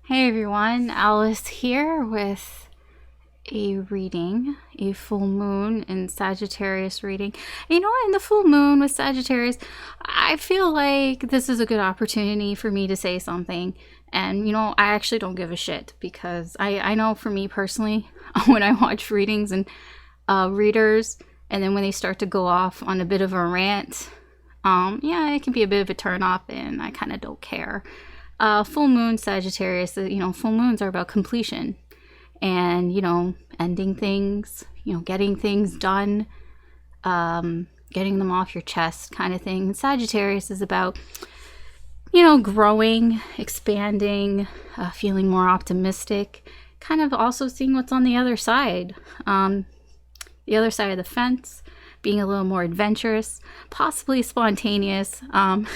Hey everyone, Alice here with a reading, a full moon in Sagittarius reading. You know what, in the full moon with Sagittarius, I feel like this is a good opportunity for me to say something. And you know, I actually don't give a shit because I know for me personally, when I watch readings and readers, and then when they start to go off on a bit of a rant, yeah, it can be a bit of a turn off and I kind of don't care. Full moon Sagittarius, full moons are about completion and, ending things, getting things done, getting them off your chest kind of thing. Sagittarius is about, growing, expanding, feeling more optimistic, kind of also seeing what's on the other side of the fence, being a little more adventurous, possibly spontaneous. I'm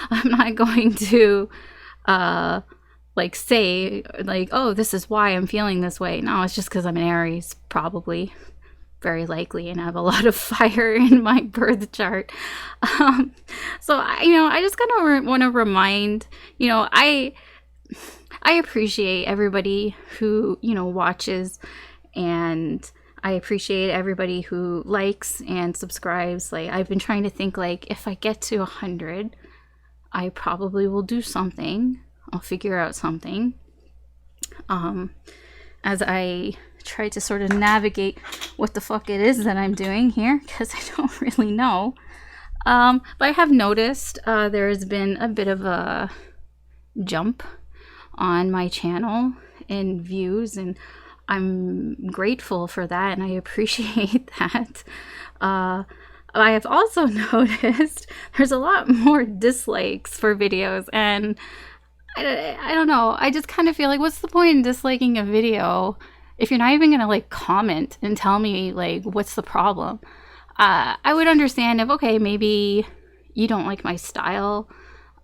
not going to say oh, this is why I'm feeling this way. No, it's just because I'm an Aries, probably, very likely, and I have a lot of fire in my birth chart. So I just kind of want to remind, I appreciate everybody who watches, and I appreciate everybody who likes and subscribes. Like, I've been trying to think, like, if I get to 100, I probably will do something. I'll figure out something. As I try to sort of navigate what the fuck it is that I'm doing here, because I don't really know. But I have noticed there has been a bit of a jump on my channel in views, and I'm grateful for that, and I appreciate that. I have also noticed there's a lot more dislikes for videos, and I don't know. I just kind of feel like, what's the point in disliking a video if you're not even going to, like, comment and tell me, like, what's the problem? I would understand if, okay, maybe you don't like my style.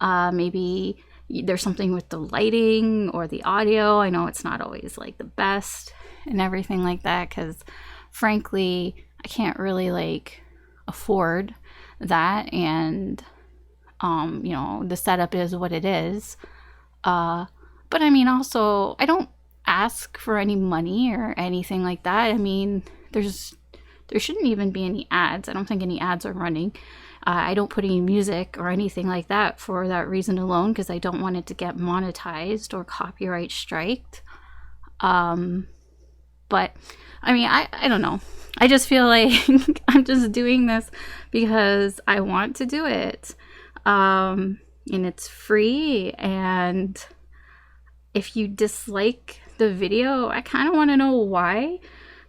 Maybe there's something with the lighting or the audio. I know it's not always, like, the best and everything like that, because, frankly, I can't really, like, afford that, and the setup is what it is, but I mean, also, I don't ask for any money or anything like that. I mean, there shouldn't even be any ads. I don't think any ads are running. I don't put any music or anything like that for that reason alone, because I don't want it to get monetized or copyright striked. But I mean, I don't know. I just feel like I'm just doing this because I want to do it. And it's free. And if you dislike the video, I kind of want to know why.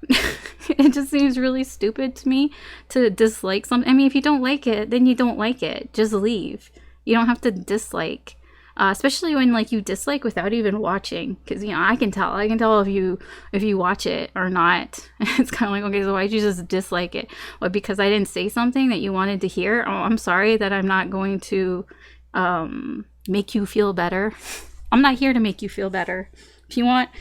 It just seems really stupid to me to dislike something. I mean, if you don't like it, then you don't like it. Just leave. You don't have to dislike. Especially when, like, you dislike without even watching, because I can tell if you watch it or not. It's kind of like, okay, so why'd you just dislike it? Well, because I didn't say something that you wanted to hear? Oh, I'm sorry that I'm not going to make you feel better. I'm not here to make you feel better. If you want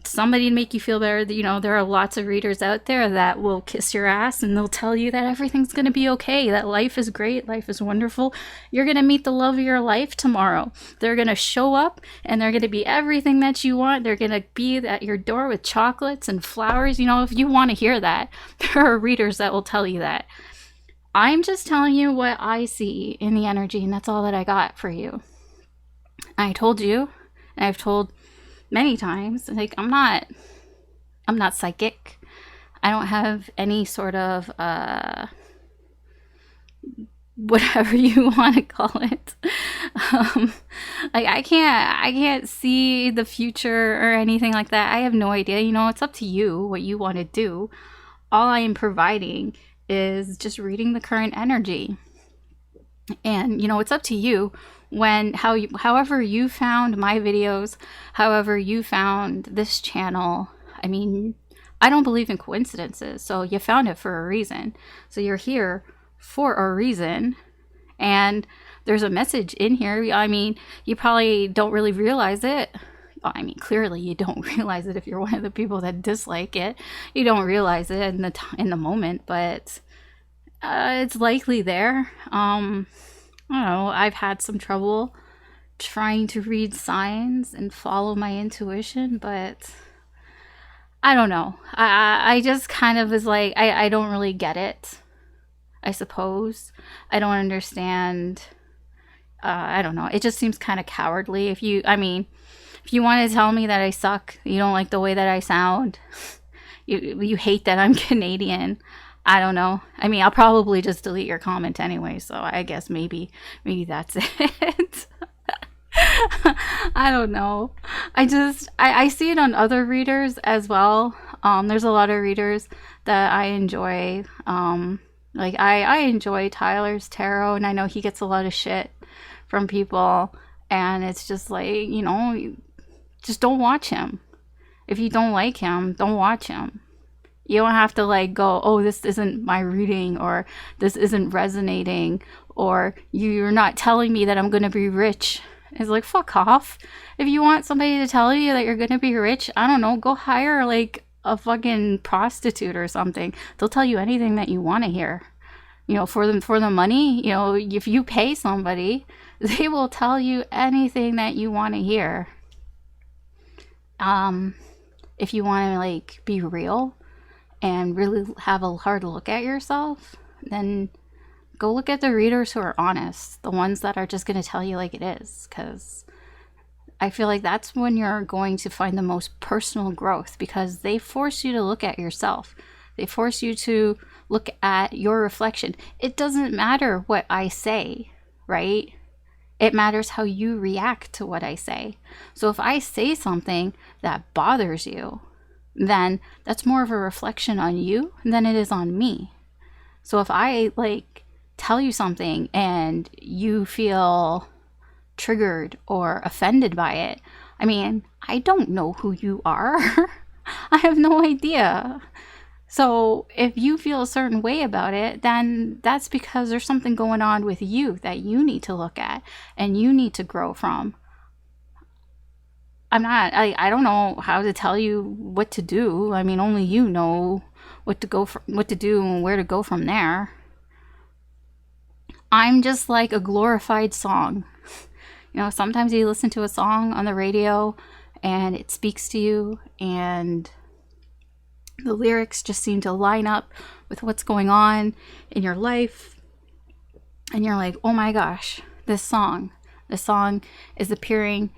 somebody to make you feel better, there are lots of readers out there that will kiss your ass and they'll tell you that everything's going to be okay, that life is great, life is wonderful, you're going to meet the love of your life tomorrow, they're going to show up and they're going to be everything that you want, they're going to be at your door with chocolates and flowers. If you want to hear that, there are readers that will tell you that. I'm just telling you what I see in the energy, and that's all that I got for you. I told you, and I've told many times, like, I'm not psychic. I don't have any sort of whatever you want to call it. I can't see the future or anything like that. I have no idea. It's up to you what you want to do. All I am providing is just reading the current energy, and it's up to you. However you found my videos, however you found this channel. I mean, I don't believe in coincidences, so you found it for a reason. So you're here for a reason, and there's a message in here. I mean, you probably don't really realize it. I mean, clearly you don't realize it if you're one of the people that dislike it. You don't realize it in the moment, but it's likely there. I don't know, I've had some trouble trying to read signs and follow my intuition, but I don't know. I just kind of was like, I don't really get it, I suppose. I don't understand. I don't know. It just seems kind of cowardly. If you want to tell me that I suck, you don't like the way that I sound, you hate that I'm Canadian, I don't know. I mean, I'll probably just delete your comment anyway, so I guess maybe that's it. I don't know. I see it on other readers as well. There's a lot of readers that I enjoy. Like I enjoy Tyler's tarot, and I know he gets a lot of shit from people, and it's just like, you know, just don't watch him. If you don't like him, don't watch him. You don't have to like go, oh, this isn't my reading, or this isn't resonating, or you're not telling me that I'm going to be rich. It's like, fuck off. If you want somebody to tell you that you're going to be rich, I don't know, go hire like a fucking prostitute or something. They'll tell you anything that you want to hear. You know, for the money, you know, if you pay somebody, they will tell you anything that you want to hear. If you want to like be real and really have a hard look at yourself, then go look at the readers who are honest, the ones that are just going to tell you like it is, because I feel like that's when you're going to find the most personal growth, because they force you to look at yourself. They force you to look at your reflection. It doesn't matter what I say, right? It matters how you react to what I say. So if I say something that bothers you, then that's more of a reflection on you than it is on me. So if I like tell you something and you feel triggered or offended by it, I mean, I don't know who you are. I have no idea. So if you feel a certain way about it, then that's because there's something going on with you that you need to look at and you need to grow from. I don't know how to tell you what to do. I mean, only you know what to do and where to go from there. I'm just like a glorified song. You know, sometimes you listen to a song on the radio and it speaks to you, and the lyrics just seem to line up with what's going on in your life. And you're like, oh my gosh, this song is appearing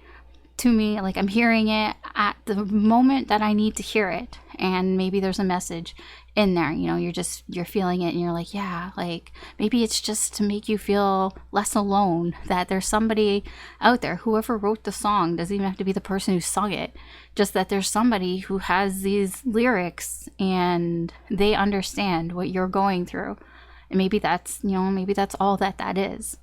to me, like I'm hearing it at the moment that I need to hear it. And maybe there's a message in there, you know, you're feeling it and you're like, yeah, like maybe it's just to make you feel less alone, that there's somebody out there. Whoever wrote the song doesn't even have to be the person who sung it, just that there's somebody who has these lyrics and they understand what you're going through. And maybe that's, you know, maybe that's all that is.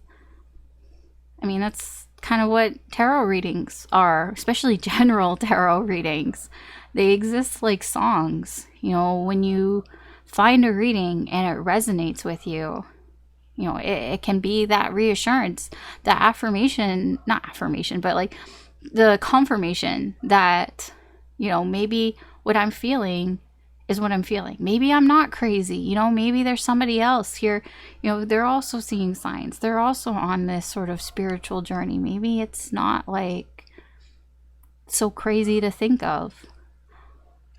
I mean, that's kind of what tarot readings are, especially general tarot readings. They exist like songs. You know, when you find a reading and it resonates with you, you know, it can be that reassurance, that affirmation, not affirmation, but like the confirmation that, you know, maybe what I'm feeling is what I'm feeling. Maybe I'm not crazy. You know, maybe there's somebody else here, you know, they're also seeing signs. They're also on this sort of spiritual journey. Maybe it's not like so crazy to think of.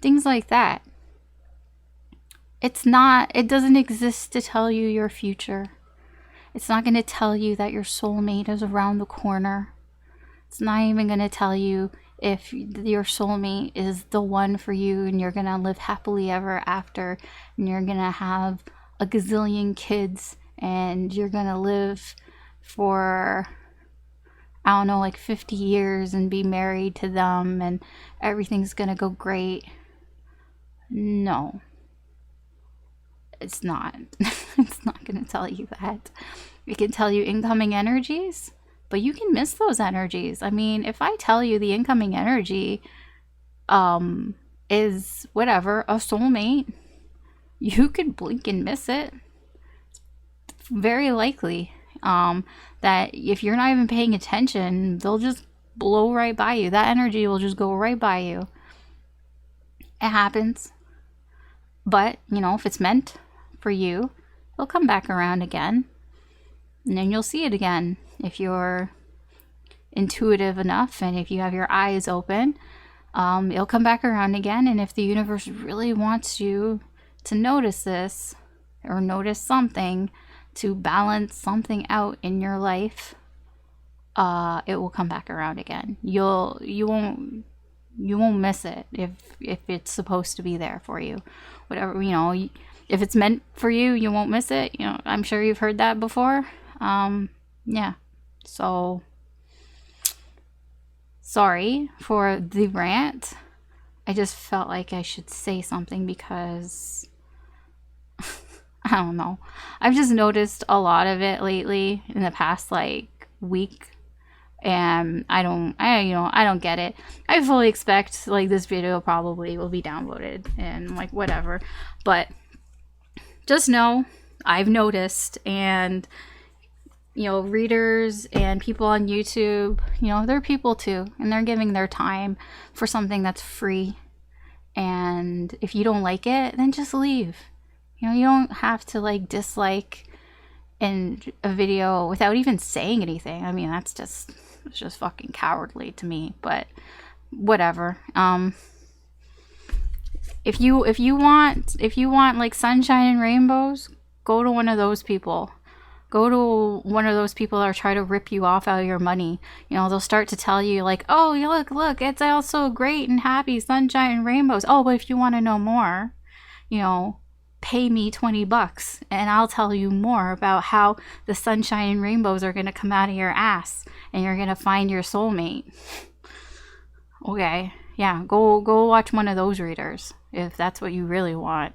Things like that. It doesn't exist to tell you your future. It's not going to tell you that your soulmate is around the corner. It's not even going to tell you if your soulmate is the one for you and you're going to live happily ever after and you're going to have a gazillion kids and you're going to live for, I don't know, like 50 years and be married to them and everything's going to go great. No. It's not. It's not going to tell you that. It can tell you incoming energies, but you can miss those energies. I mean, if I tell you the incoming energy is whatever, a soulmate, you could blink and miss it. It's very likely that if you're not even paying attention, they'll just blow right by you. That energy will just go right by you. It happens. But, you know, if it's meant for you, it'll come back around again. And then you'll see it again. If intuitive enough, and if you have your eyes open, it'll come back around again. And if the universe really wants you to notice this, or notice something, to balance something out in your life, it will come back around again. You won't miss it if it's supposed to be there for you. Whatever, if it's meant for you, you won't miss it. I'm sure you've heard that before. Yeah. So sorry for the rant. I just felt like I should say something because I don't know. I've just noticed a lot of it lately in the past week, and I don't get it. I fully expect this video probably will be downvoted and whatever, but just know I've noticed, and readers and people on YouTube, they're people too, and they're giving their time for something that's free. And if you don't like it, then just leave. You don't have to dislike in a video without even saying anything. I mean, it's just fucking cowardly to me, but whatever. If you want sunshine and rainbows, go to one of those people. Go to one of those people that are trying to rip you off out of your money. They'll start to tell you oh, look, it's all so great and happy, sunshine and rainbows. Oh, but if you want to know more, pay me $20 and I'll tell you more about how the sunshine and rainbows are going to come out of your ass and you're going to find your soulmate. Okay. Yeah. Go watch one of those readers if that's what you really want.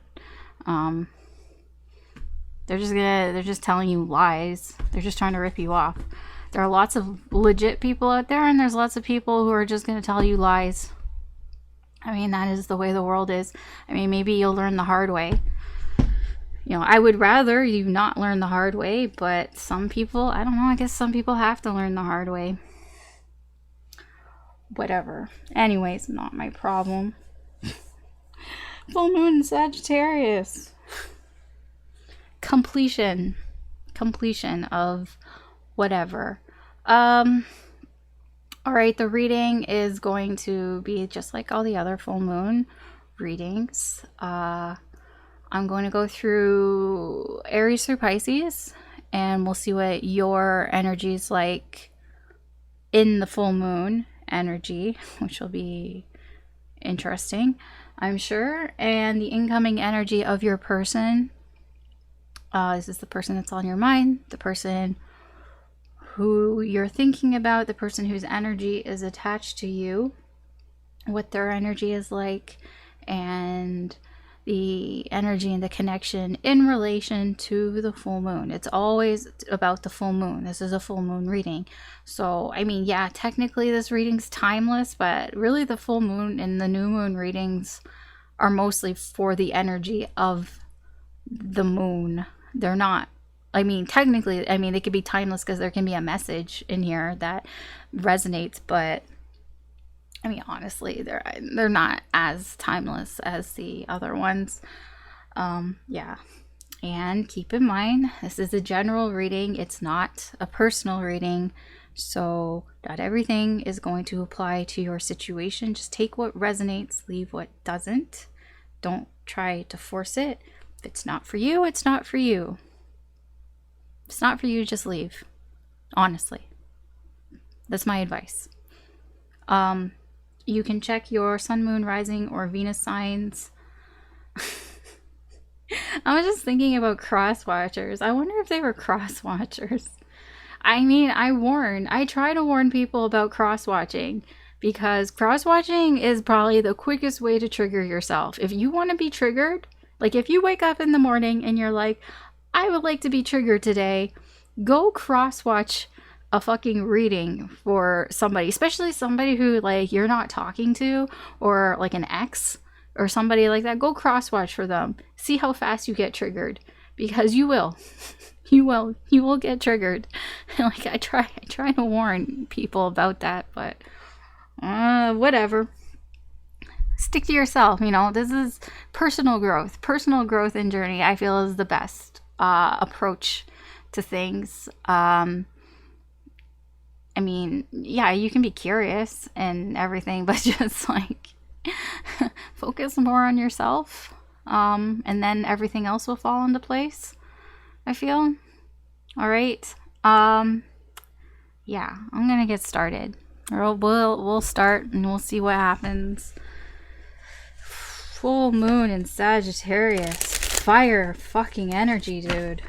They're just telling you lies. They're just trying to rip you off. There are lots of legit people out there, and there's lots of people who are just going to tell you lies. I mean, that is the way the world is. I mean, maybe you'll learn the hard way. I would rather you not learn the hard way, but some people, I don't know, I guess some people have to learn the hard way. Whatever. Anyways, not my problem. Full moon in Sagittarius. Completion of whatever. All right, the reading is going to be just like all the other full moon readings. I'm going to go through Aries through Pisces, and we'll see what your energy is like in the full moon energy, which will be interesting, I'm sure. And the incoming energy of your person. This is the person that's on your mind, the person who you're thinking about, the person whose energy is attached to you, what their energy is like, and the energy and the connection in relation to the full moon. It's always about the full moon. This is a full moon reading. So, I mean, yeah, technically this reading's timeless, but really the full moon and the new moon readings are mostly for the energy of the moon. They're not, I mean, technically, I mean, they could be timeless because there can be a message in here that resonates, but I mean, honestly, they're not as timeless as the other ones. Yeah. And keep in mind, this is a general reading. It's not a personal reading. So not everything is going to apply to your situation. Just take what resonates, leave what doesn't. Don't try to force it. If it's not for you, it's not for you. If it's not for you, just leave. Honestly. That's my advice. You can check your sun, moon, rising, or Venus signs. I was just thinking about cross watchers. I wonder if they were cross watchers. I mean, I try to warn people about cross watching, because cross watching is probably the quickest way to trigger yourself. If you want to be triggered, like if you wake up in the morning and you're like, I would like to be triggered today, go cross watch a fucking reading for somebody, especially somebody who like you're not talking to, or like an ex or somebody like that. Go cross watch for them. See how fast you get triggered, because you will. You will get triggered. Like I try to warn people about that, but whatever. Stick to yourself. This is personal growth and journey. I feel is the best approach to things. I mean, yeah, you can be curious and everything, but just like focus more on yourself. And then everything else will fall into place, I feel. All right. Yeah, I'm gonna get started. Or we'll start and we'll see what happens. Full moon in Sagittarius. Fire fucking energy, dude.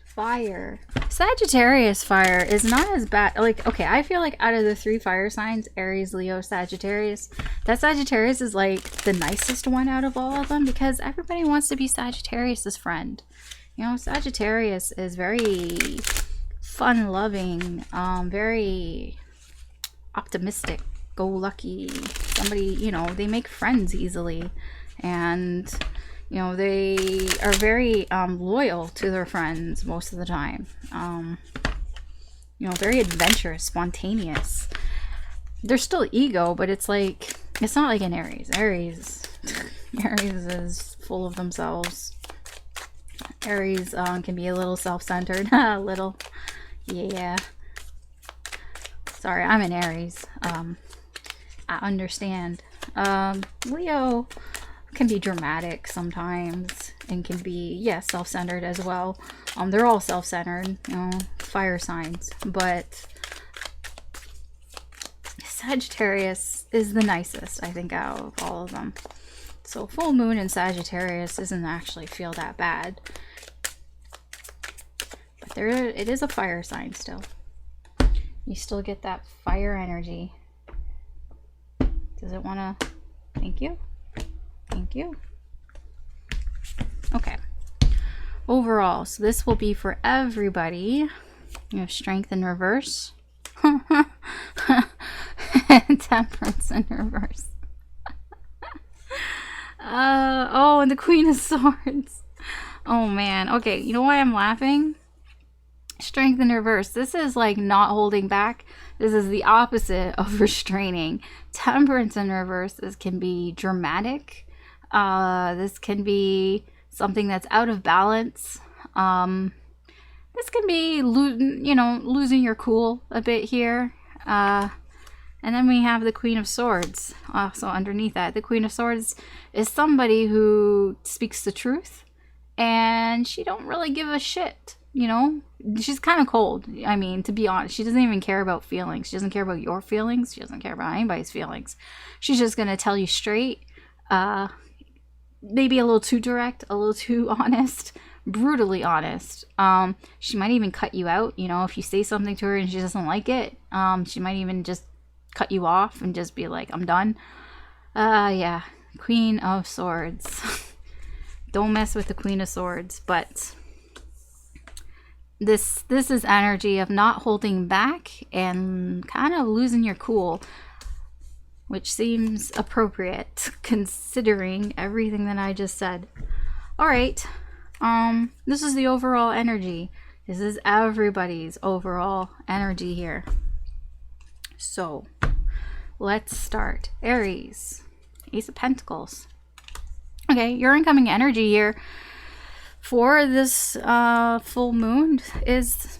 Fire. Sagittarius fire is not as bad. Like, okay, I feel like out of the 3 fire signs, Aries, Leo, Sagittarius, that Sagittarius is like the nicest one out of all of them, because everybody wants to be Sagittarius's friend. You know, Sagittarius is very fun-loving, very optimistic, go-lucky. Somebody, you know, they make friends easily, and you know, they are very loyal to their friends most of the time. You know, very adventurous, spontaneous. There's still ego, but it's like, it's not like an Aries. Aries is full of themselves. Aries can be a little self-centered. A little. Yeah. Sorry, I'm an Aries. I understand. Leo can be dramatic sometimes and can be, yeah, self-centered as well. They're all self-centered, you know, fire signs, but Sagittarius is the nicest, I think, out of all of them. So full moon in Sagittarius doesn't actually feel that bad, but it is a fire sign still. You still get that fire energy. Does it want to? Thank you. Thank you. Okay. Overall, so this will be for everybody. You have strength in reverse. Temperance in reverse. Oh, and the Queen of Swords. Oh man. Okay, you know why I'm laughing? Strength in reverse. This is like not holding back. This is the opposite of restraining. Temperance in reverse. This can be dramatic. This can be something that's out of balance. This can be, you know, losing your cool a bit here. And then we have the Queen of Swords. So underneath that, the Queen of Swords is somebody who speaks the truth, and she don't really give a shit. You know, she's kind of cold. I mean, to be honest, she doesn't even care about feelings. She doesn't care about your feelings. She doesn't care about anybody's feelings. She's just gonna tell you straight. Maybe a little too direct, a little too honest, brutally honest. She might even cut you out. You know, if you say something to her and she doesn't like it, she might even just cut you off and just be like, I'm done. Yeah, Queen of Swords. Don't mess with the Queen of Swords. But this is energy of not holding back and kind of losing your cool, which seems appropriate considering everything that I just said. All right. This is the overall energy. This is everybody's overall energy here. So let's start. Aries, Ace of Pentacles. Okay, your incoming energy here for this full moon is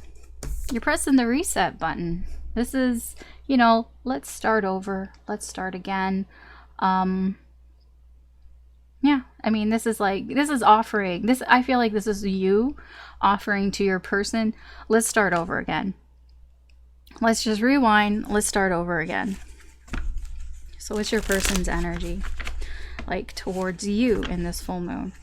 you're pressing the reset button. This is, you know, let's start over. Let's start again. Yeah, I mean, this is offering this. I feel like this is you offering to your person, let's start over again. Let's just rewind. Let's start over again. So what's your person's energy like towards you in this full moon?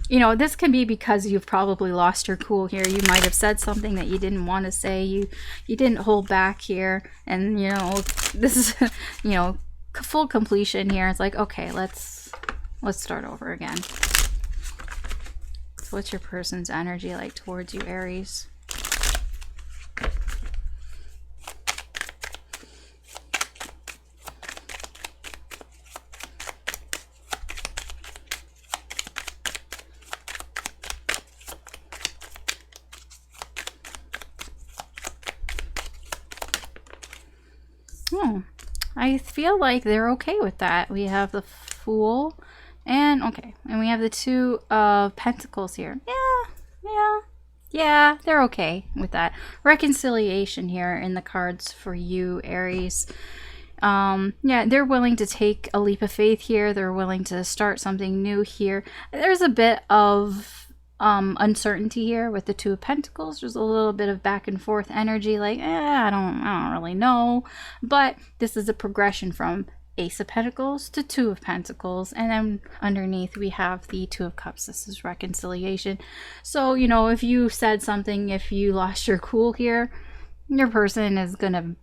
You know, this can be because you've probably lost your cool here. You might have said something that you didn't want to say. You didn't hold back here. And, you know, this is, you know, full completion here. It's like, okay, let's start over again. So what's your person's energy like towards you, Aries? I feel like they're okay with that. We have the Fool, And okay, and we have the Two of Pentacles here. Yeah, they're okay with that. Reconciliation here in the cards for you, Aries. Yeah, they're willing to take a leap of faith here. They're willing to start something new here. There's a bit of uncertainty here with the Two of Pentacles. There's a little bit of back and forth energy, like, I don't really know. But this is a progression from Ace of Pentacles to Two of Pentacles, and then underneath we have the Two of Cups. This is reconciliation. So, you know, if you said something, if you lost your cool here, your person is gonna,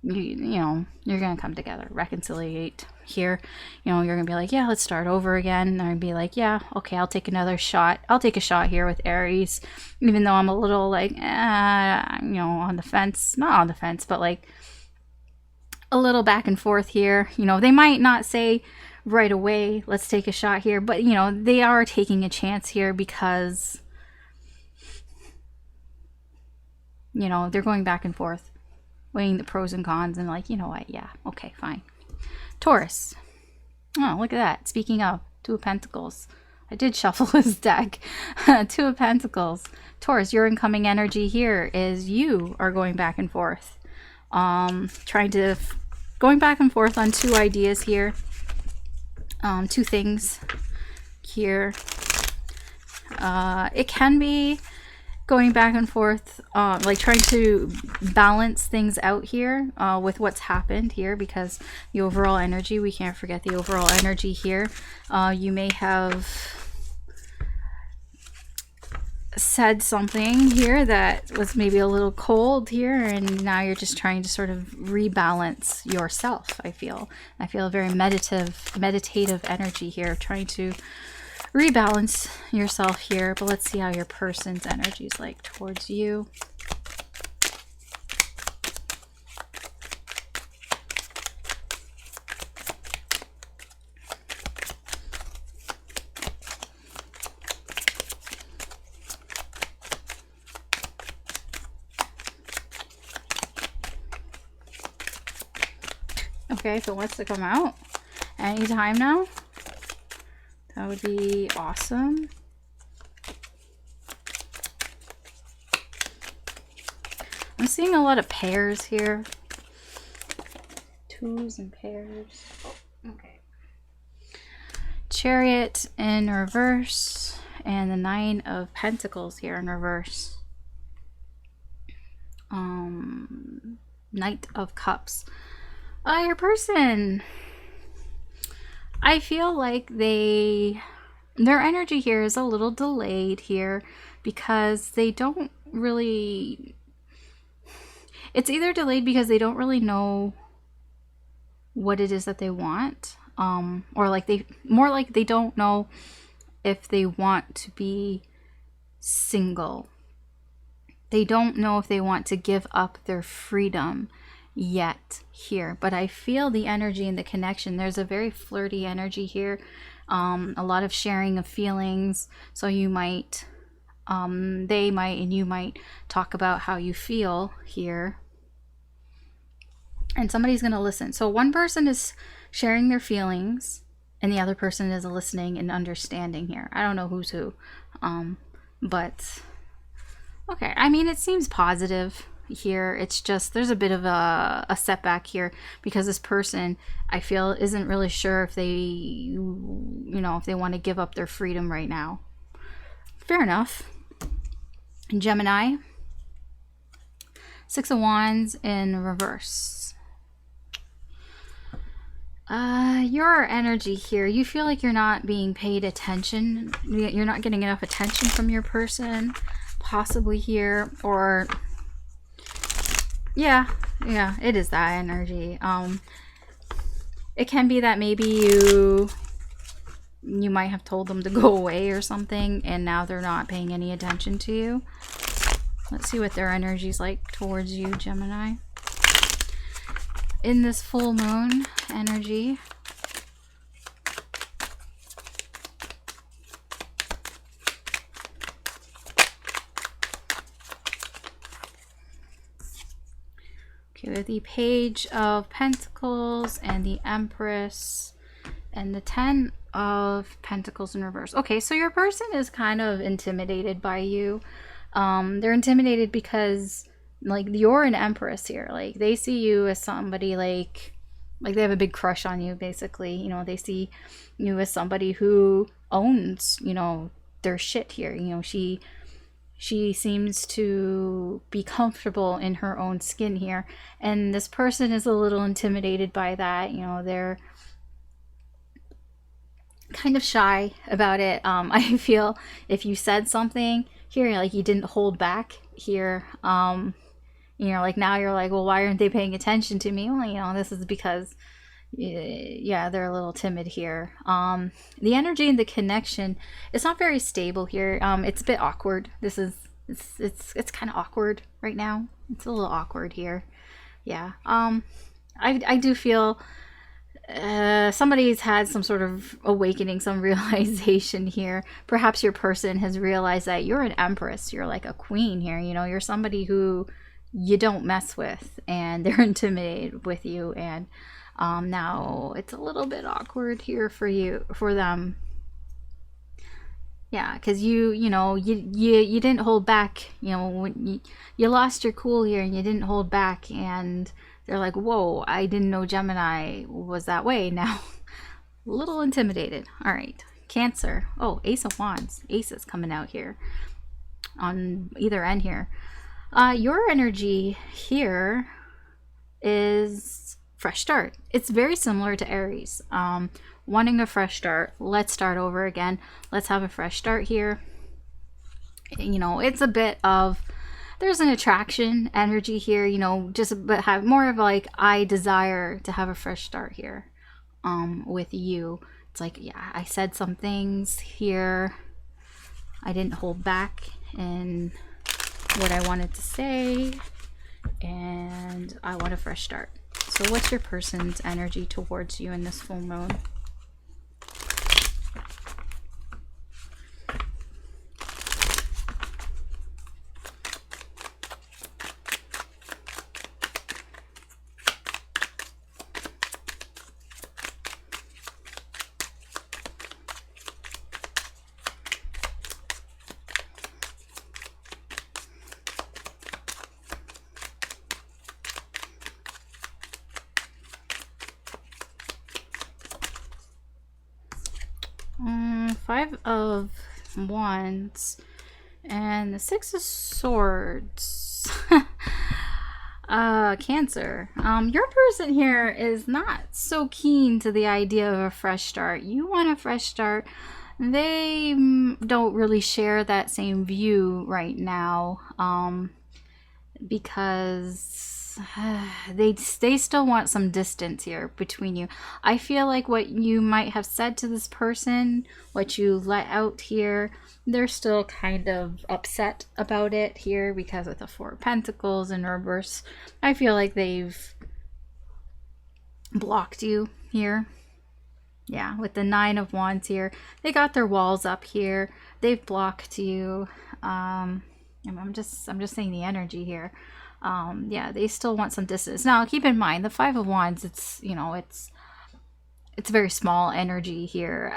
you know, you're gonna come together, reconciliate here. You know, you're gonna be like, yeah, let's start over again. And they're gonna be like, yeah, okay, I'll take another shot. I'll take a shot here with Aries, even though I'm a little like, you know, on the fence. Not on the fence, but like a little back and forth here. You know, they might not say right away, let's take a shot here, but you know, they are taking a chance here because, you know, they're going back and forth, weighing the pros and cons, and like, you know what, yeah, okay, fine. Taurus. Oh, look at that. Speaking of Two of Pentacles, I did shuffle his deck. Two of Pentacles. Taurus, your incoming energy here is you are going back and forth. Going back and forth on two ideas here, two things here. It can be going back and forth, like trying to balance things out here with what's happened here, because the overall energy, we can't forget the overall energy here. You may have said something here that was maybe a little cold here, and now you're just trying to sort of rebalance yourself. I feel a very meditative energy here, trying to rebalance yourself here. But let's see how your person's energy is like towards you. Okay, if it wants to come out anytime now, that would be awesome. I'm seeing a lot of pairs here. Twos and pairs. Okay. Chariot in reverse, and the Nine of Pentacles here in reverse. Knight of Cups. Your person, I feel like their energy here is a little delayed here, because they don't really, it's either delayed because they don't really know what it is that they want, or like more like they don't know if they want to be single. They don't know if they want to give up their freedom yet here, but I feel the energy and the connection. There's a very flirty energy here, a lot of sharing of feelings. So you might, they might, and you might talk about how you feel here, and somebody's going to listen. So one person is sharing their feelings and the other person is listening and understanding here. I don't know who's who, but okay. I mean, it seems positive here. It's just there's a bit of a setback here, because this person, I feel, isn't really sure if they, you know, if they want to give up their freedom right now. Fair enough. Gemini. Six of Wands in reverse. Your energy here, you feel like you're not being paid attention. You're not getting enough attention from your person, possibly here, or yeah, it is that energy. It can be that maybe you might have told them to go away or something, and now they're not paying any attention to you. Let's see what their energy is like towards you, Gemini. In this full moon energy. Okay, with the Page of Pentacles and the Empress and the Ten of Pentacles in reverse. Okay, so your person is kind of intimidated by you. They're intimidated because like you're an empress here. Like they see you as somebody like they have a big crush on you, basically. You know, they see you as somebody who owns, you know, their shit here. You know, she seems to be comfortable in her own skin here, and this person is a little intimidated by that. You know, they're kind of shy about it. I feel if you said something here, like you didn't hold back here, you know, like now you're like, well, why aren't they paying attention to me? Well, you know, this is because, yeah, they're a little timid here. The energy and the connection, it's not very stable here. It's a bit awkward. This is, it's kind of awkward right now. It's a little awkward here. Yeah. I do feel somebody's had some sort of awakening, some realization here. Perhaps your person has realized that you're an empress. You're like a queen here. You know, you're somebody who you don't mess with, and they're intimidated with you. And now it's a little bit awkward here for them. Yeah, because you didn't hold back. You know, when you lost your cool here, and you didn't hold back, and they're like, whoa, I didn't know Gemini was that way. Now, a little intimidated. All right, Cancer. Oh, Ace of Wands. Ace is coming out here on either end here. Your energy here is fresh start. It's very similar to Aries. Wanting a fresh start. Let's start over again. Let's have a fresh start here. You know, it's a bit of, there's an attraction energy here, you know, but have more of like, I desire to have a fresh start here with you. It's like, yeah, I said some things here. I didn't hold back in what I wanted to say, and I want a fresh start. So what's your person's energy towards you in this full moon? Five of Wands and the Six of Swords. Cancer. Your person here is not so keen to the idea of a fresh start. You want a fresh start. They don't really share that same view right now, because they still want some distance here between you. I feel like what you might have said to this person, what you let out here, they're still kind of upset about it here because of the Four of Pentacles in reverse. I feel like they've blocked you here. Yeah, with the Nine of Wands here, they got their walls up here. They've blocked you. I'm just saying the energy here. Yeah, they still want some distance. Now, keep in mind, the Five of Wands, it's, you know, it's very small energy here.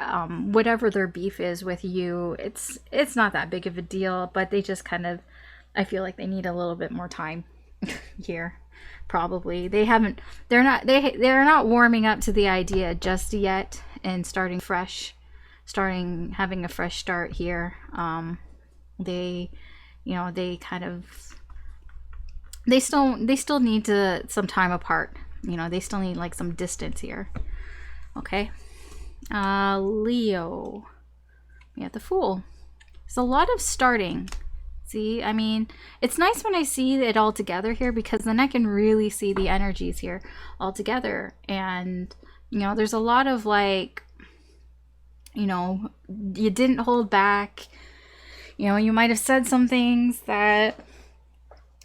Whatever their beef is with you, it's not that big of a deal, but they just kind of, I feel like they need a little bit more time here. Probably. They're not warming up to the idea just yet and starting fresh, having a fresh start here. They kind of, they still need some time apart. You know, they still need like some distance here. Okay. Leo. We have the Fool. There's a lot of starting. See, I mean, it's nice when I see it all together here, because then I can really see the energies here all together. And, you know, there's a lot of like, you know, you didn't hold back. You know, you might have said some things that,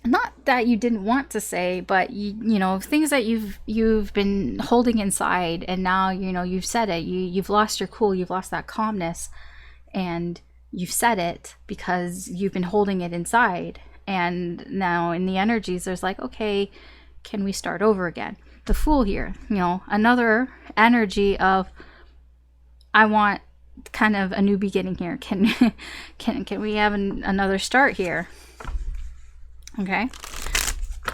not that you didn't want to say, but you know, things that you've been holding inside, and now, you know, you've said it. You've lost your cool, you've lost that calmness, and you've said it because you've been holding it inside. And now in the energies, there's like, okay, can we start over again? The Fool here, you know, another energy of, I want kind of a new beginning here. Can we have another start here? Okay.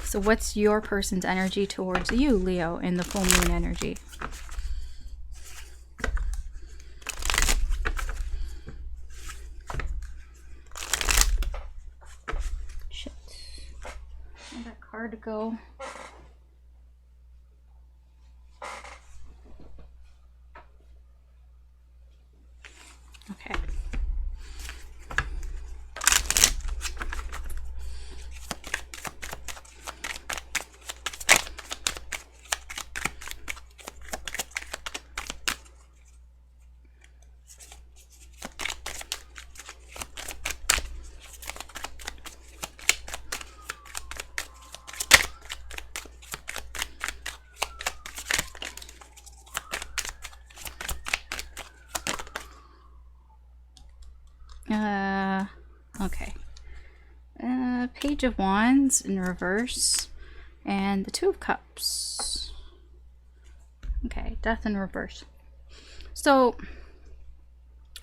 So what's your person's energy towards you, Leo, in the full moon energy? Shit. Where'd that card go? Okay. Okay. Page of Wands in reverse, and the Two of Cups. Okay, Death in reverse. So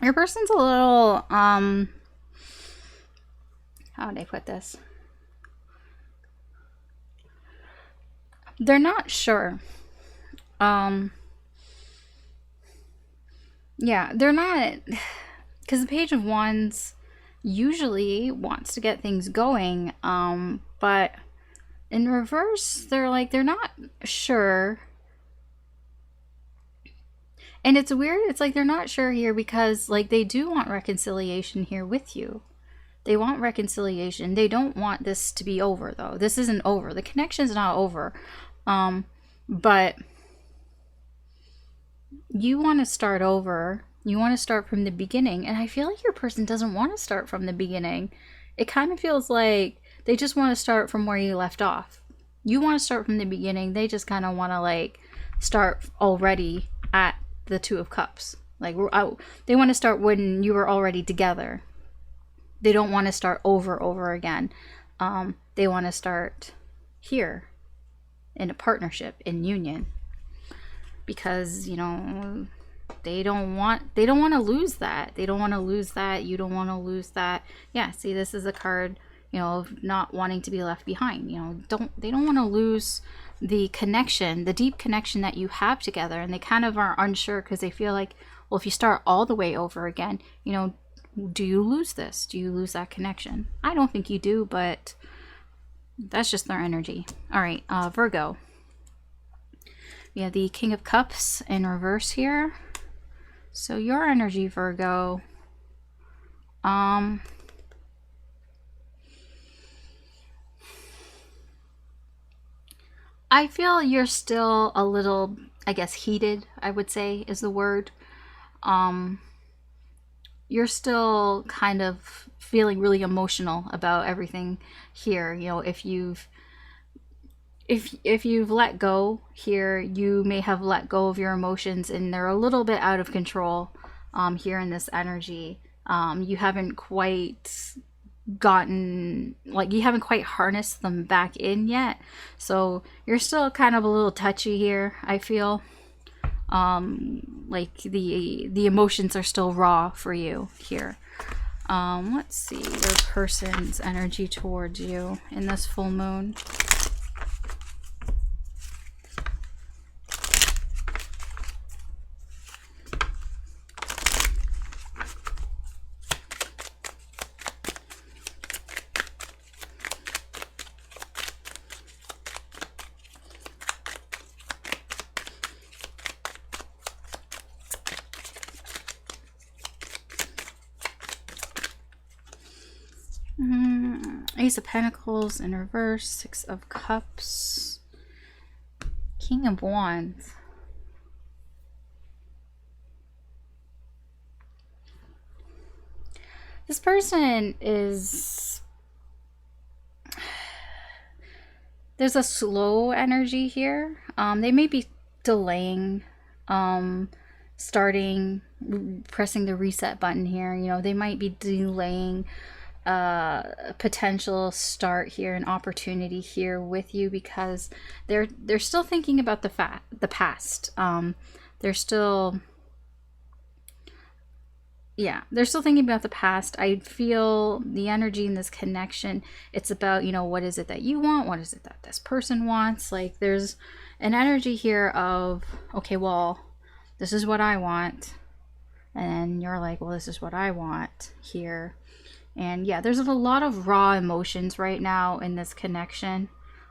your person's a little how would I put this? They're not sure. Yeah, they're not, because the Page of Wands usually wants to get things going, but in reverse, they're not sure. And it's weird, it's like they're not sure here because like they do want reconciliation here with you. They want reconciliation. They don't want this to be over though. This isn't over. The connection's not over. But you want to start over. You want to start from the beginning. And I feel like your person doesn't want to start from the beginning. It kind of feels like they just want to start from where you left off. You want to start from the beginning. They just kind of want to like start already at the Two of Cups. Like they want to start when you were already together. They don't want to start over again. They want to start here in a partnership, in union, because you know they don't want to lose that. They don't want to lose that. You don't want to lose that. Yeah, see, this is a card, you know, of not wanting to be left behind. You know, they don't want to lose the connection, the deep connection that you have together, and they kind of are unsure because they feel like, well, if you start all the way over again, you know, do you lose this? Do you lose that connection? I don't think you do, but that's just their energy. All right, Virgo. We have the King of Cups in reverse here. So your energy, Virgo. I feel you're still a little, I guess, heated, I would say is the word. You're still kind of feeling really emotional about everything here. You know, if you've let go here, you may have let go of your emotions and they're a little bit out of control here in this energy. You haven't quite gotten, like, you haven't quite harnessed them back in yet. So you're still kind of a little touchy here, I feel. Like the emotions are still raw for you here. Let's see your person's energy towards you in this full moon. Ace of Pentacles in reverse, Six of Cups, King of Wands. This person is, there's a slow energy here. They may be delaying starting, pressing the reset button here. You know, they might be delaying a potential start here, an opportunity here with you, because they're still thinking about the past. They're still yeah, they're still thinking about the past. I feel the energy in this connection. It's about, you know, what is it that you want? What is it that this person wants? Like, there's an energy here of, okay, well, this is what I want. And you're like, well, this is what I want here. And yeah, there's a lot of raw emotions right now in this connection.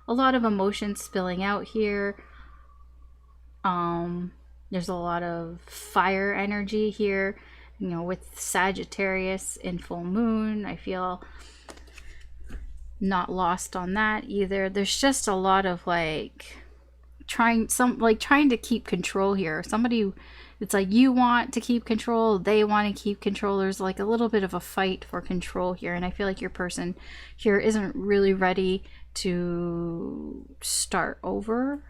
A lot of emotions spilling out here. There's a lot of fire energy here. You know, with Sagittarius in full moon, I feel not lost on that either. There's just a lot of like trying to keep control here. Somebody, it's like you want to keep control, they want to keep control. There's like a little bit of a fight for control here, and I feel like your person here isn't really ready to start over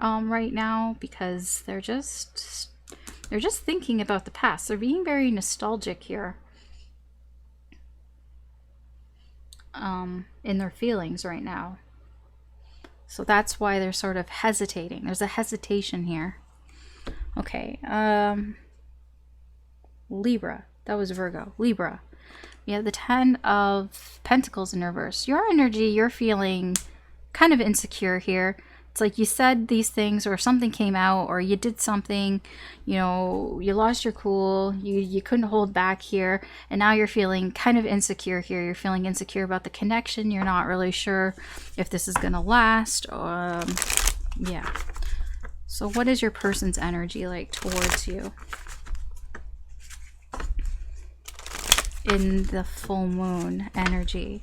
right now, because they're just thinking about the past. They're being very nostalgic here in their feelings right now. So that's why they're sort of hesitating. There's a hesitation here. Okay. Libra. That was Virgo. Libra. We have the 10 of Pentacles in reverse. Your energy, you're feeling kind of insecure here. It's like you said these things, or something came out, or you did something, you know, you lost your cool, you couldn't hold back here, and now you're feeling kind of insecure here. You're feeling insecure about the connection. You're not really sure if this is gonna last. Yeah. So what is your person's energy like towards you in the full moon energy?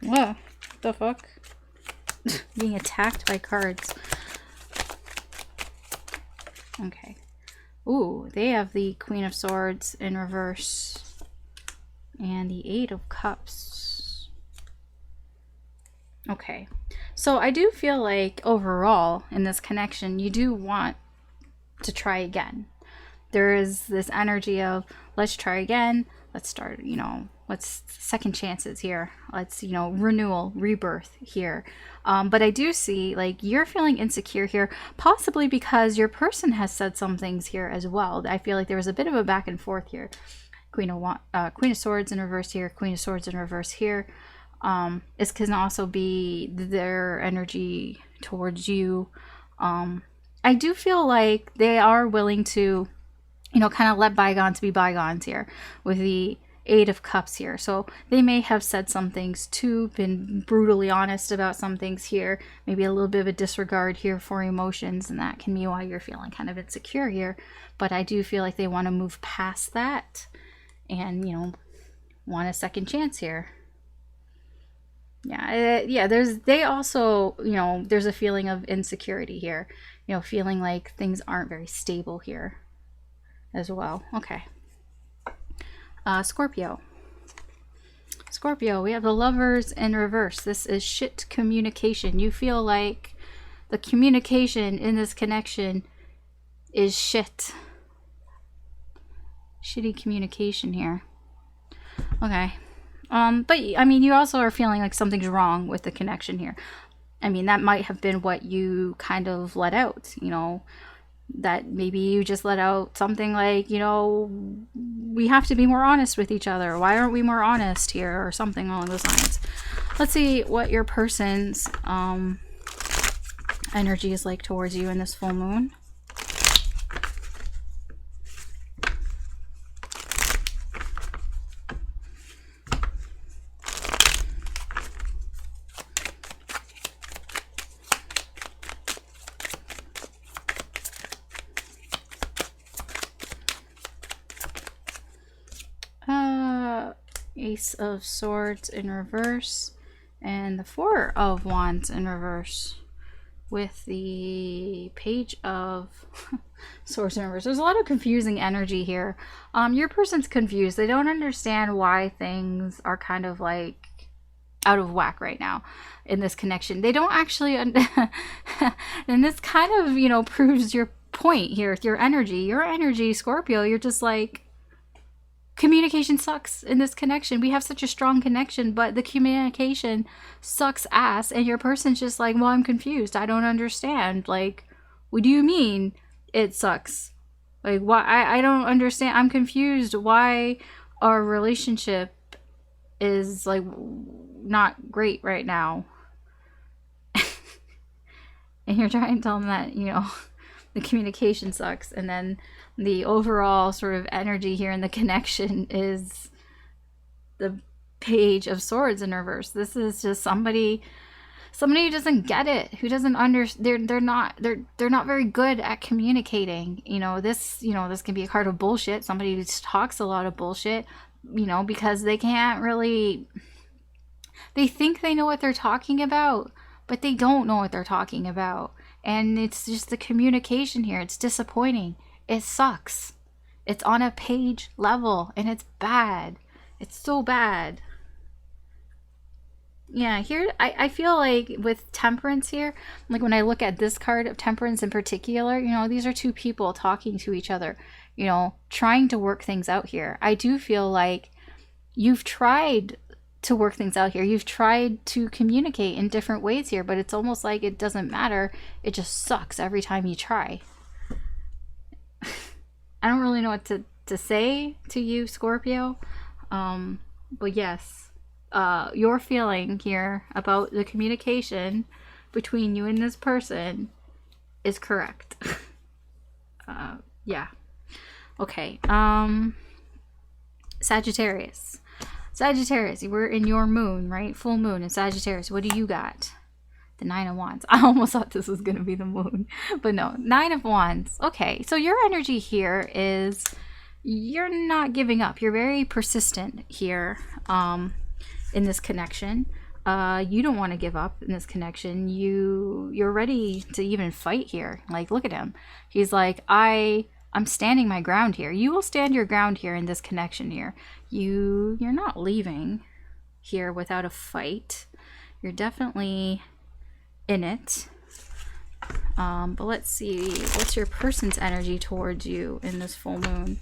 What the fuck? Being attacked by cards. Okay. Ooh, they have the Queen of Swords in reverse. And the Eight of Cups. Okay. So I do feel like overall in this connection, you do want to try again. There is this energy of, let's try again. Let's start, you know, let's second chances here. Let's, you know, renewal, rebirth here. But I do see like you're feeling insecure here, possibly because your person has said some things here as well. I feel like there was a bit of a back and forth here. Queen of Swords in reverse here, Queen of Swords in reverse here. This can also be their energy towards you. I do feel like they are willing to, you know, kind of let bygones be bygones here with the Eight of Cups here. So they may have said some things too, been brutally honest about some things here, maybe a little bit of a disregard here for emotions, and that can be why you're feeling kind of insecure here. But I do feel like they want to move past that and, you know, want a second chance here. Yeah, they also, you know, there's a feeling of insecurity here, you know, feeling like things aren't very stable here as well. Okay. Scorpio. Scorpio, we have the Lovers in reverse. This is shit communication. You feel like the communication in this connection is shit. Shitty communication here. Okay. But I mean, you also are feeling like something's wrong with the connection here. I mean, that might have been what you kind of let out, you know, that maybe you just let out something like, you know, we have to be more honest with each other. Why aren't we more honest here? Or something along those lines. Let's see what your person's energy is like towards you in this full moon. Ace of Swords in reverse and the Four of Wands in reverse. with the Page of Swords in reverse. There's a lot of confusing energy here. Your person's confused. They don't understand why things are kind of like out of whack right now in this connection. They don't actually and this kind of, you know, proves your point here with your energy, Scorpio. You're just like, communication sucks in this connection. We have such a strong connection, but the communication sucks ass, and your person's just like, well, I'm confused, I don't understand. Like, what do you mean it sucks? Like, why? I don't understand. I'm confused why our relationship is like not great right now. And you're trying to tell them that, you know, the communication sucks, and then the overall sort of energy here in the connection is the Page of Swords in reverse. This is just somebody who doesn't get it, who doesn't understand. They're not very good at communicating. You know, this can be a card of bullshit. Somebody who talks a lot of bullshit, you know, because they can't really, they think they know what they're talking about, but they don't know what they're talking about. And it's just the communication here. It's disappointing. It sucks. It's on a page level, and it's bad. It's so bad. Yeah, here I feel like with Temperance here, like when I look at this card of Temperance in particular, you know, these are two people talking to each other, you know, trying to work things out here. I do feel like you've tried to work things out here. You've tried to communicate in different ways here, but it's almost like it doesn't matter. It just sucks every time you try. I don't really know what to say to you, Scorpio. But yes, your feeling here about the communication between you and this person is correct. Yeah. Okay. Sagittarius. Sagittarius, we're in your moon, right? Full moon in Sagittarius. What do you got? The Nine of Wands. I almost thought this was going to be the moon, but no. Nine of Wands. Okay, so your energy here is you're not giving up. You're very persistent here in this connection. You don't want to give up in this connection. You're ready to even fight here. Like, look at him. He's like, I'm standing my ground here. You will stand your ground here in this connection here. You're not leaving here without a fight. You're definitely in it. But let's see, what's your person's energy towards you in this full moon?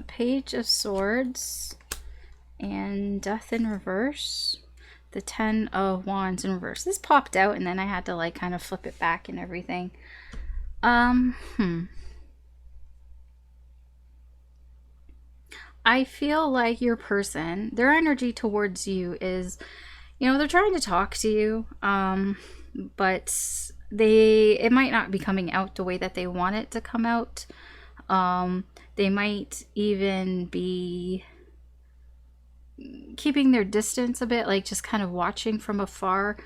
Page of Swords and Death in reverse. The 10 of Wands in reverse. This popped out and then I had to like kind of flip it back and everything. I feel like your person, their energy towards you is, you know, they're trying to talk to you, but it might not be coming out the way that they want it to come out. They might even be keeping their distance a bit, like just kind of watching from afar.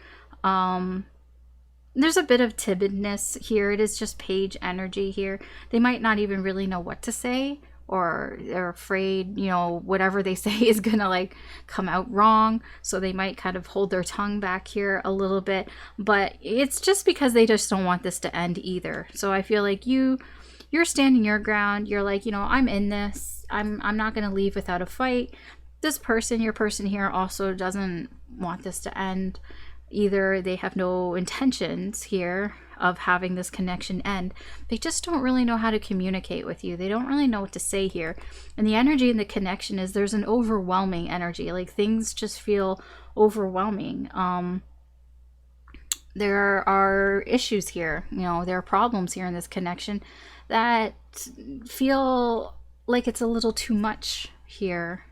There's a bit of timidness here. It is just page energy here. They might not even really know what to say, or they're afraid, you know, whatever they say is gonna like come out wrong. So they might kind of hold their tongue back here a little bit, but it's just because they just don't want this to end either. So I feel like you're standing your ground. You're like, you know, I'm in this. I'm not going to leave without a fight. This person, your person here, also doesn't want this to end either. They have no intentions here of having this connection end. They just don't really know how to communicate with you. They don't really know what to say here. And the energy in the connection is there's an overwhelming energy. Like, things just feel overwhelming. There are issues here. You know, there are problems here in this connection that feel like it's a little too much here.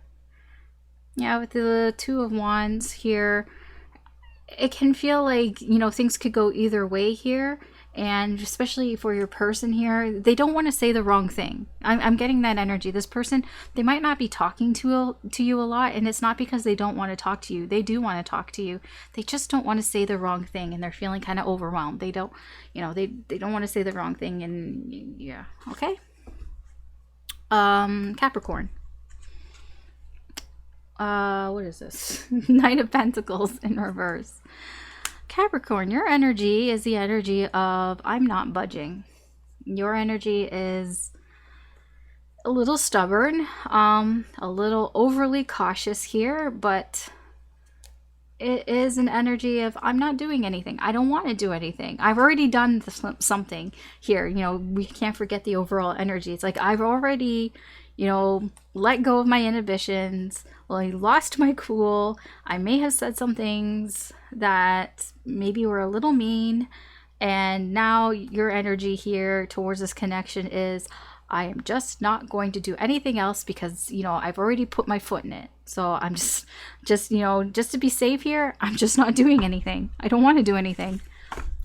Yeah, with the Two of Wands here, it can feel like, you know, things could go either way here, And especially for your person here, they don't want to say the wrong thing. I'm getting that energy. This person, they might not be talking to you a lot, and it's not because they don't want to talk to you. They do want to talk to you. They just don't want to say the wrong thing, and they're feeling kind of overwhelmed. They don't, they don't want to say the wrong thing, and yeah, okay. Capricorn. What is this? Knight of Pentacles in reverse. Capricorn, your energy is the energy of I'm not budging. Your energy is a little stubborn, a little overly cautious here, but it is an energy of I'm not doing anything. I don't want to do anything. I've already done something here. We can't forget the overall energy. It's like I've already, let go of my inhibitions. Well, I lost my cool. I may have said some things that maybe were a little mean. And now your energy here towards this connection is I am just not going to do anything else because, I've already put my foot in it. So I'm just to be safe here, I'm just not doing anything. I don't want to do anything.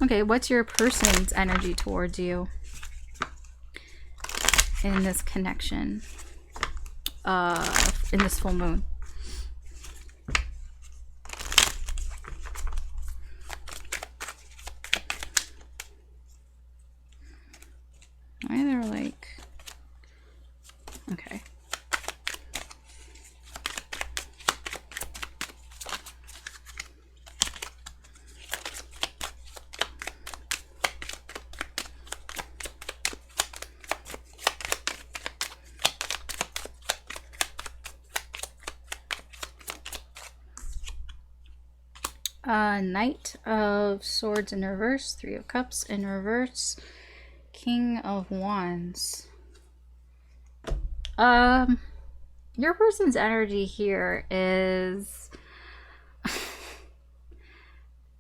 Okay, what's your person's energy towards you in this connection? In this full moon? Either like, okay. Knight of Swords in reverse, Three of Cups in reverse, King of Wands. Your person's energy here is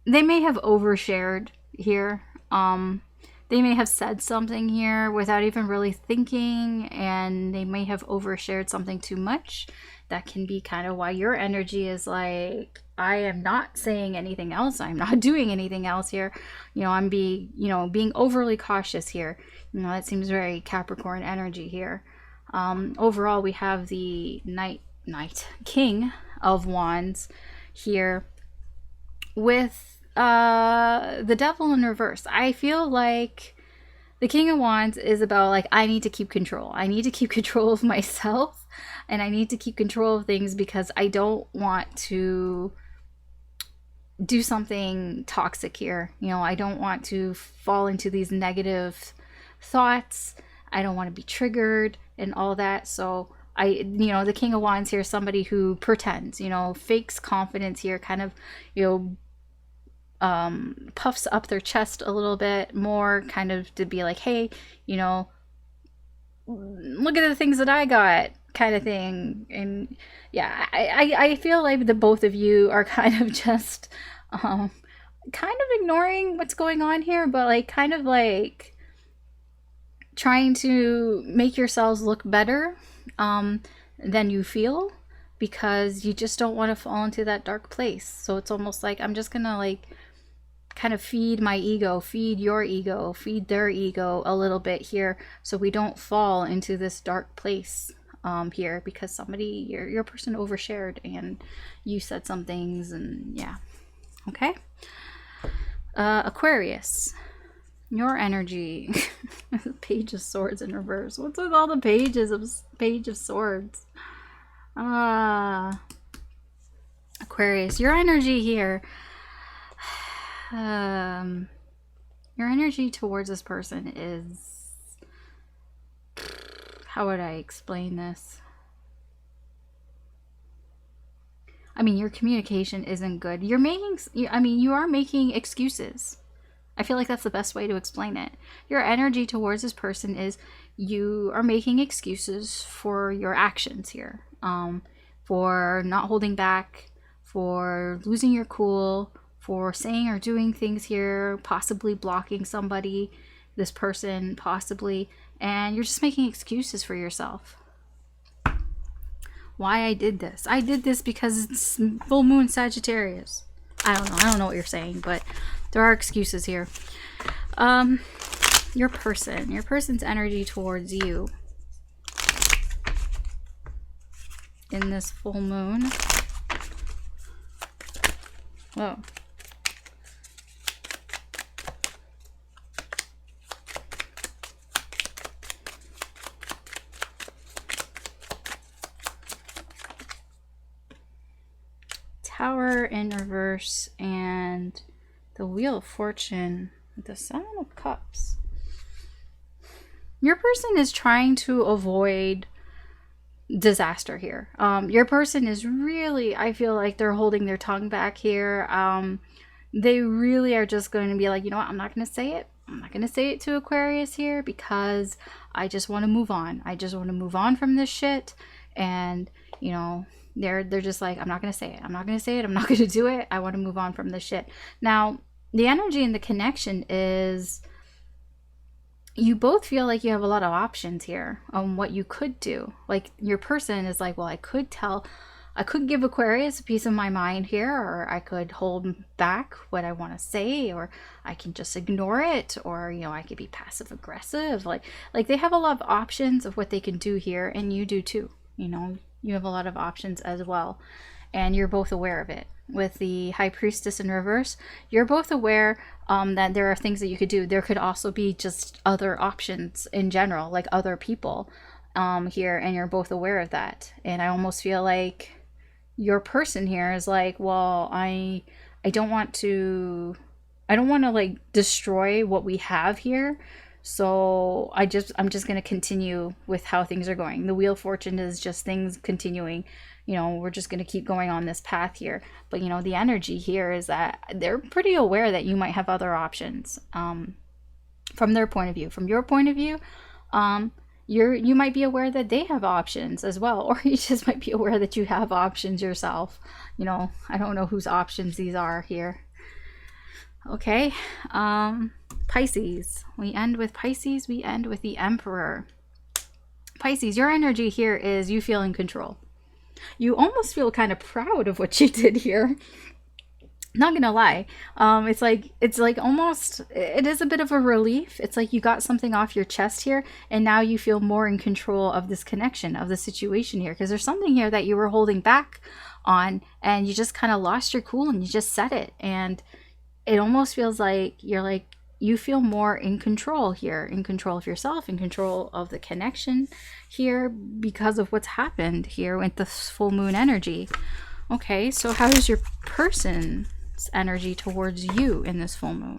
they may have overshared here. They may have said something here without even really thinking, and they may have overshared something too much. That can be kind of why your energy is like, I am not saying anything else. I'm not doing anything else here. I'm being overly cautious here. That seems very Capricorn energy here. Overall, we have the King of Wands here with the Devil in reverse. I feel like the King of Wands is about like, I need to keep control. I need to keep control of myself, and I need to keep control of things because I don't want to do something toxic here. I don't want to fall into these negative thoughts. I don't want to be triggered and all that. So the King of Wands here is somebody who pretends, fakes confidence here, kind of, puffs up their chest a little bit more, kind of to be like, hey, look at the things that I got, kind of thing. And yeah, I feel like the both of you are kind of just kind of ignoring what's going on here, but like kind of like trying to make yourselves look better than you feel, because you just don't want to fall into that dark place. So it's almost like I'm just gonna like kind of feed my ego, feed your ego, feed their ego a little bit here, so we don't fall into this dark place here, because somebody, your person overshared and you said some things, and yeah. Okay. Aquarius, your energy. Page of Swords in reverse. What's with all the pages of Page of Swords? Aquarius, your energy here. Your energy towards this person is, how would I explain this? I mean, your communication isn't good. You are making excuses. I feel like that's the best way to explain it. Your energy towards this person is you are making excuses for your actions here, for not holding back, for losing your cool, for saying or doing things here, possibly blocking somebody, this person, possibly, and you're just making excuses for yourself. Why I did this? I did this because it's full moon Sagittarius. I don't know what you're saying, but there are excuses here. Your person's energy towards you in this full moon. Whoa. Tower in reverse and the Wheel of Fortune with the Seven of Cups. Your person is trying to avoid disaster here. Your person is really, I feel like they're holding their tongue back here. They really are just going to be like, you know what, I'm not going to say it. I'm not going to say it to Aquarius here because I just want to move on. I just want to move on from this shit. And, you know, they're just like, I'm not going to say it. I'm not going to say it. I'm not going to do it. I want to move on from this shit. Now, the energy and the connection is you both feel like you have a lot of options here on what you could do. Like your person is like, well, I could give Aquarius a piece of my mind here, or I could hold back what I want to say, or I can just ignore it, or, you know, I could be passive aggressive. Like they have a lot of options of what they can do here, and you do too. You know, you have a lot of options as well, and you're both aware of it. With the High Priestess in reverse, you're both aware that there are things that you could do. There could also be just other options in general, like other people here, and you're both aware of that. And I almost feel like your person here is like, well, I don't want to like destroy what we have here. So I'm just going to continue with how things are going. The Wheel of Fortune is just things continuing. You know, we're just going to keep going on this path here. But, you know, the energy here is that they're pretty aware that you might have other options from their point of view. From your point of view, you might be aware that they have options as well. Or you just might be aware that you have options yourself. You know, I don't know whose options these are here. Okay. Pisces. We end with Pisces. We end with the Emperor. Pisces, your energy here is you feel in control. You almost feel kind of proud of what you did here. Not gonna lie. It's like almost, it is a bit of a relief. It's like you got something off your chest here, and now you feel more in control of this connection, of the situation here, because there's something here that you were holding back on, and you just kind of lost your cool and you just said it. And it almost feels like you feel more in control here, in control of yourself, in control of the connection here because of what's happened here with the full moon energy. Okay, so how is your person's energy towards you in this full moon?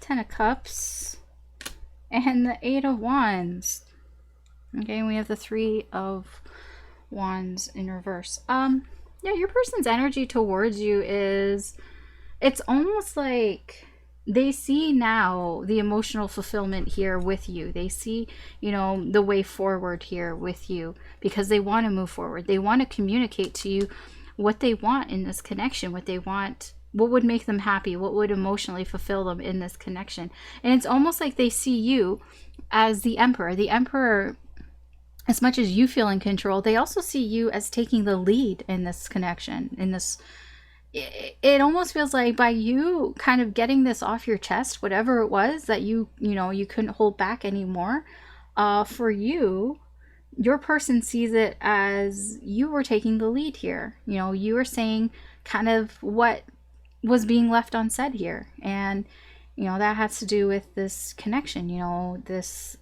Ten of Cups and the Eight of Wands. Okay, we have the Three of Wands in reverse. Yeah, your person's energy towards you is, it's almost like they see now the emotional fulfillment here with you. They see, you know, the way forward here with you because they want to move forward. They want to communicate to you what they want in this connection, what they want, what would make them happy, what would emotionally fulfill them in this connection. And it's almost like they see you as the Emperor. The Emperor, as much as you feel in control, they also see you as taking the lead in this connection, in this. It almost feels like by you kind of getting this off your chest, whatever it was that you couldn't hold back anymore, for you, your person sees it as you were taking the lead here. You know, you were saying kind of what was being left unsaid here, and you know that has to do with this connection, you know, this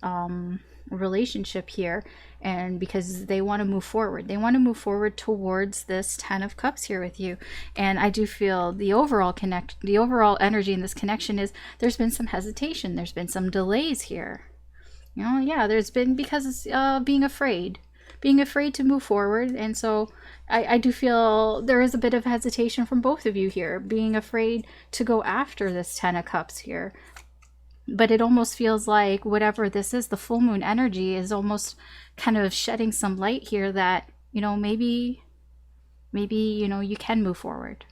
relationship here, and because they want to move forward towards this Ten of Cups here with you. And I do feel the overall energy in this connection is there's been some hesitation, there's been some delays here, you know. Yeah, there's been, because being afraid to move forward. And so I do feel there is a bit of hesitation from both of you here, being afraid to go after this Ten of Cups here. But it almost feels like whatever this is, the full moon energy is almost kind of shedding some light here that, maybe, you can move forward.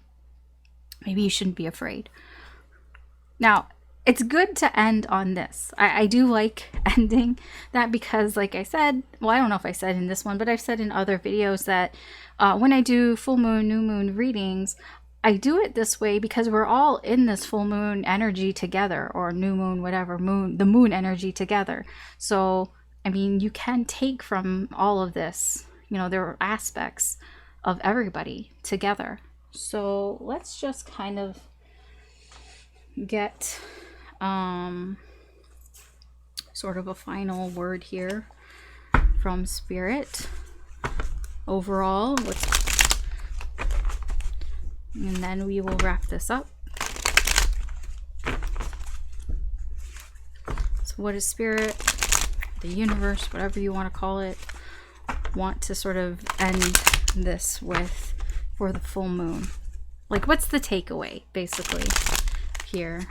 Maybe you shouldn't be afraid. Now, it's good to end on this. I do like ending that because, like I said, well, I don't know if I said in this one, but I've said in other videos that when I do full moon, new moon readings, I do it this way because we're all in this full moon energy together, or new moon, whatever, the moon energy together. So, I mean, you can take from all of this, there are aspects of everybody together. So let's just kind of get sort of a final word here from Spirit overall, and then we will wrap this up. So what is Spirit, the universe, whatever you want to call it, want to sort of end this with for the full moon? Like, what's the takeaway basically here?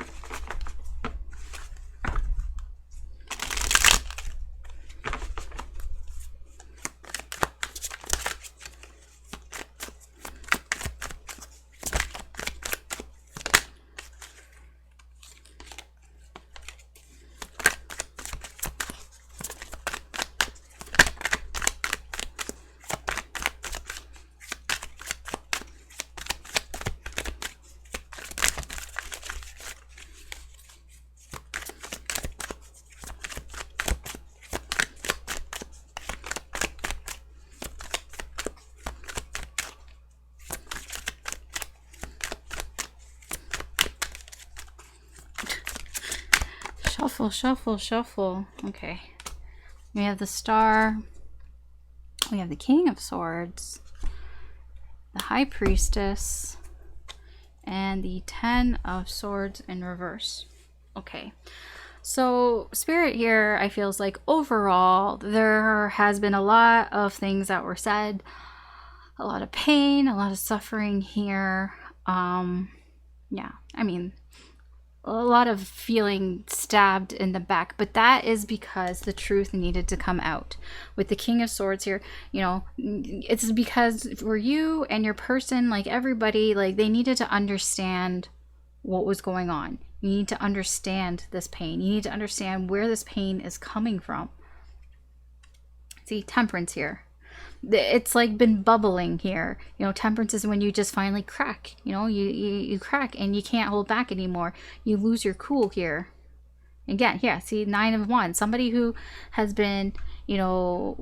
Shuffle, shuffle, shuffle. Okay. We have the Star. We have the King of Swords. The High Priestess. And the Ten of Swords in reverse. Okay. So, Spirit here, I feels like overall, there has been a lot of things that were said. A lot of pain, a lot of suffering here. Yeah, I mean, a lot of feeling stabbed in the back, but that is because the truth needed to come out. With the King of Swords here, it's because for you and your person, like everybody, like they needed to understand what was going on. You need to understand this pain. You need to understand where this pain is coming from. See, Temperance here. It's like been bubbling here. Temperance is when you just finally crack. You crack and you can't hold back anymore. You lose your cool here. Again, yeah, see, 9 of Wands. Somebody who has been, the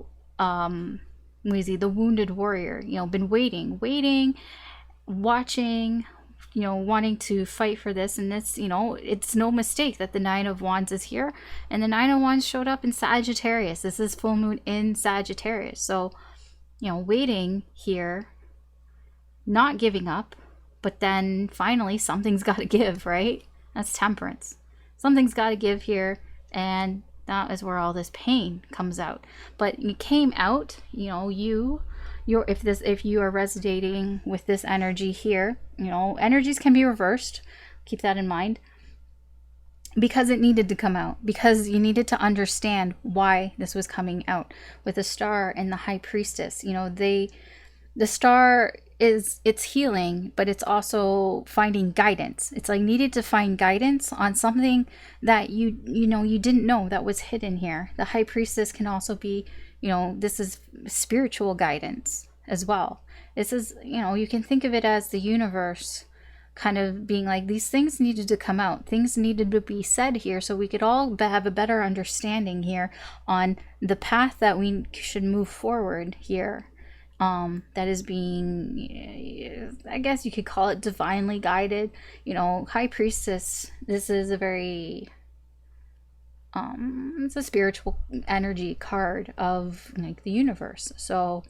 wounded warrior, been waiting, watching, wanting to fight for this. And this, it's no mistake that the 9 of Wands is here. And the 9 of Wands showed up in Sagittarius. This is full moon in Sagittarius. So, waiting here, not giving up, but then finally something's got to give, right? That's Temperance. Something's got to give here, and that is where all this pain comes out. But it came out, if you are resonating with this energy here, energies can be reversed. Keep that in mind. Because it needed to come out, because you needed to understand why this was coming out. With the Star and the High Priestess, the Star it's healing, but it's also finding guidance. It's like needed to find guidance on something that you didn't know that was hidden here. The High Priestess can also be, this is spiritual guidance as well. This is, you can think of it as the universe kind of being like, these things needed to come out. Things needed to be said here so we could all have a better understanding here on the path that we should move forward here. That is being, I guess you could call it divinely guided. High Priestess, this is a very, it's a spiritual energy card of like the universe. So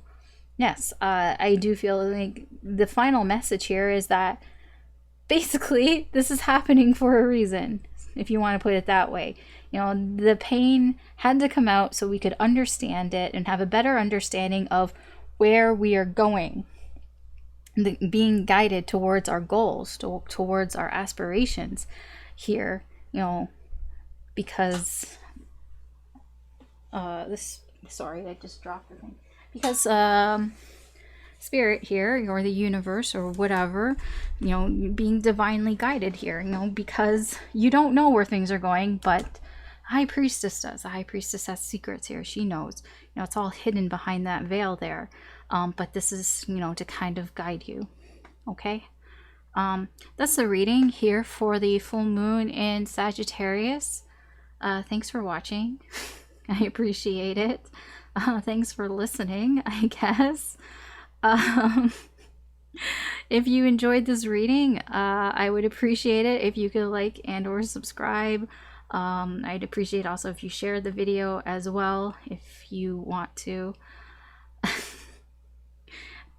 yes, I do feel like the final message here is that basically, this is happening for a reason, if you want to put it that way. The pain had to come out so we could understand it and have a better understanding of where we are going, being guided towards our goals, towards our aspirations here. because sorry, I just dropped the thing. Because spirit here, or the universe, or whatever, you know, being divinely guided here, you know, because you don't know where things are going, but High Priestess does. The High Priestess has secrets here. She knows. You know, it's all hidden behind that veil there. But this is, you know, to kind of guide you. Okay? That's the reading here for the full moon in Sagittarius. Thanks for watching. I appreciate it. Thanks for listening, I guess. If you enjoyed this reading, I would appreciate it if you could like and or subscribe. I'd appreciate also if you share the video as well if you want to.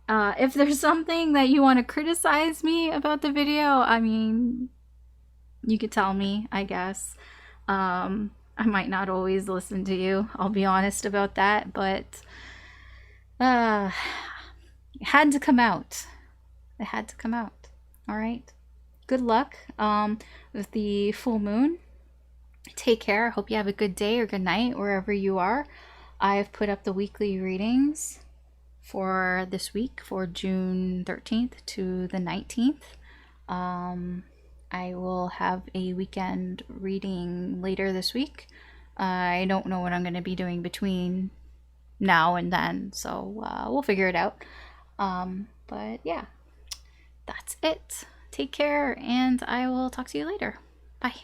If there's something that you want to criticize me about the video, I mean, you could tell me, I guess. I might not always listen to you, I'll be honest about that, but it had to come out. It had to come out. All right. Good luck with the full moon. Take care. I hope you have a good day or good night wherever you are. I've put up the weekly readings for this week, for June 13th to the 19th. I will have a weekend reading later this week. I don't know what I'm going to be doing between now and then, so we'll figure it out. But yeah, that's it. Take care, and I will talk to you later. Bye.